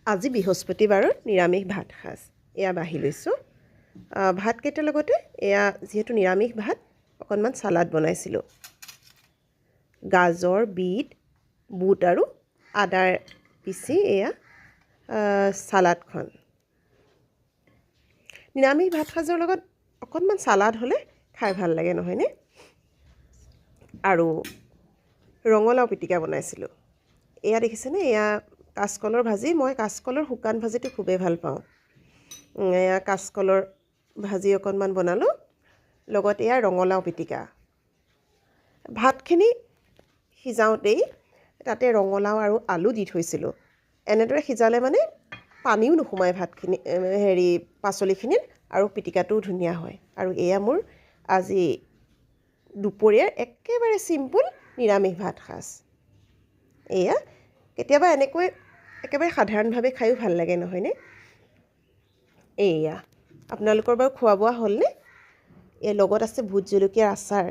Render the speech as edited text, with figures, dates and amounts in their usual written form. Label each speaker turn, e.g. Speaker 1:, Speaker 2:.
Speaker 1: আজি বৃহস্পতিবাৰৰ নিৰামিষ ভাত সাজ এয়া বাঢ়ি লৈছোঁ ভাতকেইটাৰ লগতে এয়া যিহেতু নিৰামিষ ভাত অকণমান চালাড বনাইছিলোঁ গাজৰ বিট বুট আৰু আদাৰ পিচি এয়া চালাডখন নিৰামিষ ভাত সাজৰ লগত অকণমান চালাড হ'লে খাই ভাল লাগে নহয়নে আৰু ৰঙালাও পিটিকা বনাইছিলোঁ এয়া দেখিছেনে এয়া কাঁচকলৰ ভাজি মই কাঁচকলৰ শুকান ভাজিটো খুবেই ভাল পাওঁ এয়া কাঁচকলৰ ভাজি অকণমান বনালোঁ লগত এয়া ৰঙালাও পিটিকা ভাতখিনি সিজাওঁতেই তাতে ৰঙালাও আৰু আলু দি থৈছিলোঁ এনেদৰে সিজালে মানে পানীও নোসোমায় ভাতখিনি পাচলিখিনিত আৰু পিটিকাটোও ধুনীয়া হয় আৰু এয়া মোৰ আজি দুপৰীয়াৰ একেবাৰে চিম্পুল নিৰামিষ ভাত সাজ এয়া কেতিয়াবা এনেকৈ একেবাৰে সাধাৰণভাৱে খায়ো ভাল লাগে নহয়নে এয়া আপোনালোকৰ বাৰু খোৱা বোৱা হ'লনে এই লগত আছে ভোট জলকীয়াৰ আচাৰ